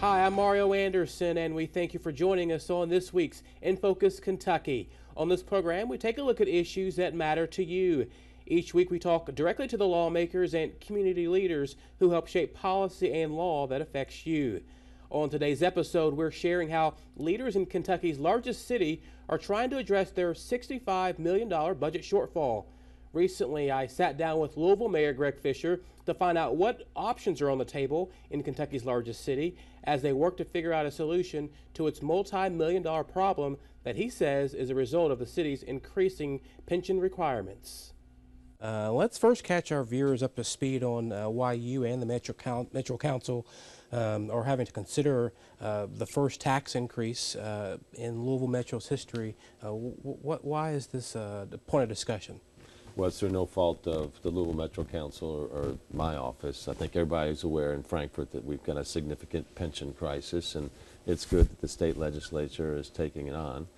Hi, I'm Mario Anderson, and we thank you for joining us on this week's In Focus Kentucky. On this program, we take a look at issues that matter to you. Each week, we talk directly to the lawmakers and community leaders who help shape policy and law that affects you. On today's episode, we're sharing how leaders in Kentucky's largest city are trying to address their $65 million budget shortfall. Recently, I sat down with Louisville Mayor Greg Fisher to find out what options are on the table in Kentucky's largest city as they work to figure out a solution to its multi-million-dollar problem that he says is a result of the city's increasing pension requirements. Let's first catch our viewers up to speed on why you and the Metro Council are having to consider the first tax increase in Louisville Metro's history. Why is this the point of discussion? Well, it's through no fault of the Louisville Metro Council or my office. I think everybody's aware in Frankfort that we've got a significant pension crisis, and it's good that the state legislature is taking it on.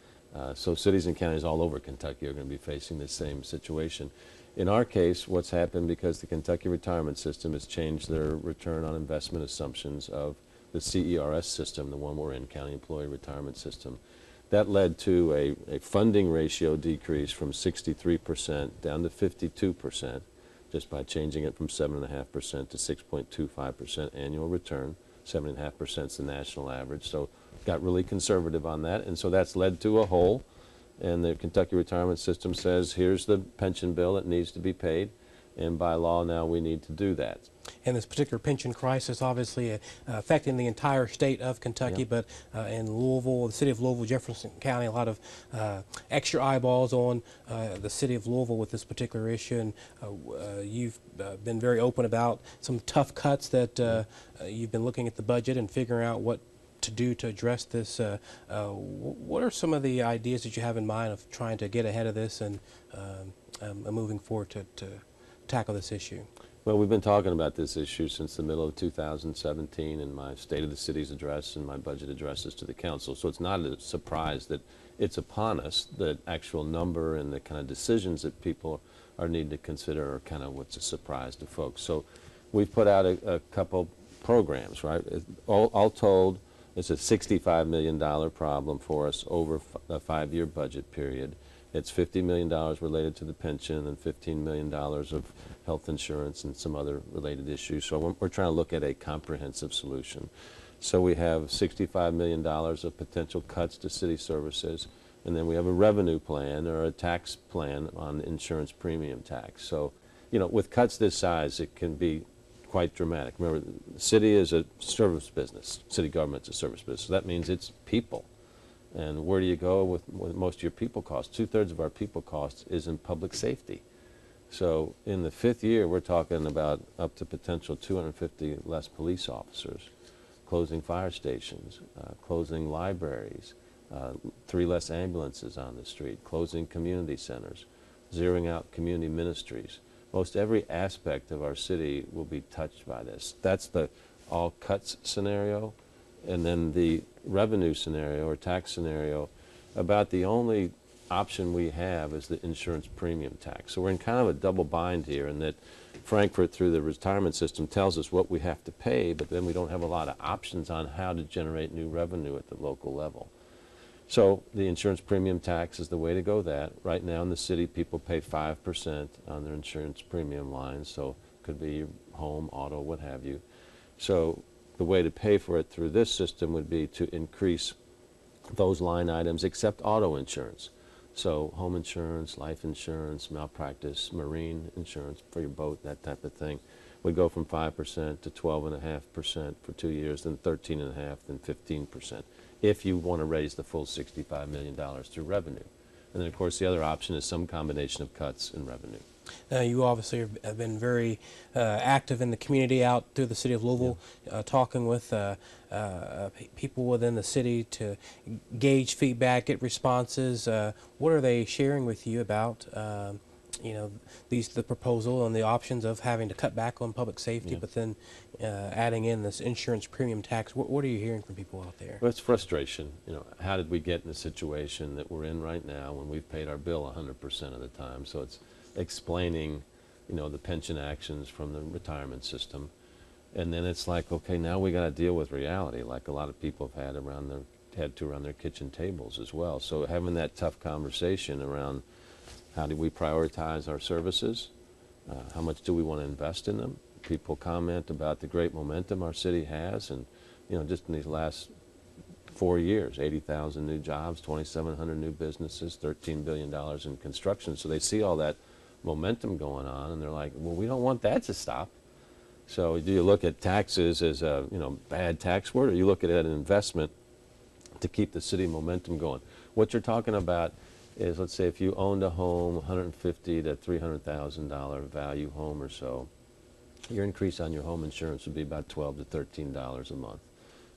So cities and counties all over Kentucky are going to be facing the same situation. In our case, what's happened, because the Kentucky retirement system has changed their return on investment assumptions of the CERS system, the one we're in, County Employee Retirement System. That led to a funding ratio decrease from 63% down to 52%, just by changing it from 7.5% to 6.25% annual return. 7.5% is the national average, so got really conservative on that, and so that's led to a hole. And the Kentucky retirement system says, here's the pension bill that needs to be paid, and by law now we need to do that. And this particular pension crisis obviously affecting the entire state of Kentucky, Yep. but in Louisville, the city of Louisville, Jefferson County, a lot of extra eyeballs on the city of Louisville with this particular issue. And you've been very open about some tough cuts that you've been looking at the budget and figuring out what to do to address this. What are some of the ideas that you have in mind of trying to get ahead of this and moving forward to tackle this issue? Well, we've been talking about this issue since the middle of 2017 in my State of the City's address and my budget addresses to the council. So it's not a surprise that it's upon us. The actual number and the kind of decisions that people are needing to consider are kind of what's a surprise to folks. So we've put out a couple programs, right? All told, it's a $65 million problem for us over a 5-year budget period. It's $50 million related to the pension and $15 million of health insurance and some other related issues. So we're trying to look at a comprehensive solution. So we have $65 million of potential cuts to city services, and then we have a revenue plan or a tax plan on insurance premium tax. So, you know, with cuts this size, it can be quite dramatic. Remember, the city is a service business. City government's a service business. So that means it's people. And where do you go with most of your people costs? 2/3 of our people costs is in public safety. So in the 5th year, we're talking about up to potential 250 less police officers, closing fire stations, closing libraries, 3 less ambulances on the street, closing community centers, zeroing out community ministries. Most every aspect of our city will be touched by this. That's the all cuts scenario. And then the revenue scenario or tax scenario, about the only option we have is the insurance premium tax. So we're in kind of a double bind here in that Frankfort, through the retirement system, tells us what we have to pay, but then we don't have a lot of options on how to generate new revenue at the local level. So the insurance premium tax is the way to go that. Right now in the city, people pay 5% on their insurance premium lines, so it could be home, auto, what have you. So the way to pay for it through this system would be to increase those line items except auto insurance. So home insurance, life insurance, malpractice, marine insurance for your boat, that type of thing, would go from 5% to 12.5% for 2 years, then 13.5%, then 15%, if you want to raise the full $65 million through revenue. And then, of course, the other option is some combination of cuts and revenue. You obviously have been very active in the community out through the city of Louisville, talking with people within the city to gauge feedback, get responses. What are they sharing with you about, you know, the proposal and the options of having to cut back on public safety, but then adding in this insurance premium tax? What are you hearing from people out there? Well, it's frustration. You know, how did we get in the situation that we're in right now when we've paid our bill 100% of the time? So it's explaining, you know, the pension actions from the retirement system. And then it's like, okay, now we got to deal with reality, like a lot of people have had to around their kitchen tables as well. So having that tough conversation around how do we prioritize our services, how much do we want to invest in them? People comment about the great momentum our city has, and just in these last 4 years, 80,000 new jobs, 2,700 new businesses, $13 billion in construction. So they see all that momentum going on, and they're like, well, we don't want that to stop. So do you look at taxes as a bad tax word, or you look at it as an investment to keep the city momentum going? What you're talking about is, let's say if you owned a home, $150,000 to $300,000 value home or so, your increase on your home insurance would be about $12 to $13 a month.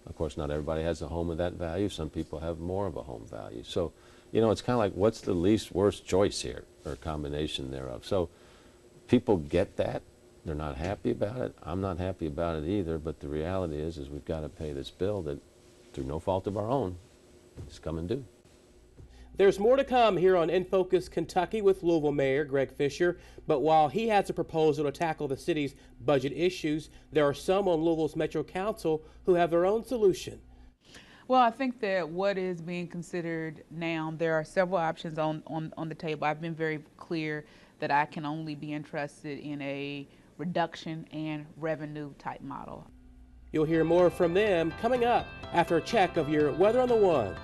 Of course, not everybody has a home of that value. Some people have more of a home value. So, it's kind of like, what's the least worst choice here, or combination thereof? So people get that. They're not happy about it. I'm not happy about it either, but the reality is we've got to pay this bill that, through no fault of our own, is coming due. There's more to come here on In Focus Kentucky with Louisville Mayor Greg Fisher. But while he has a proposal to tackle the city's budget issues, there are some on Louisville's Metro Council who have their own solution. Well, I think that what is being considered now, there are several options on the table. I've been very clear that I can only be interested in a reduction and revenue type model. You'll hear more from them coming up after a check of your weather on the ones.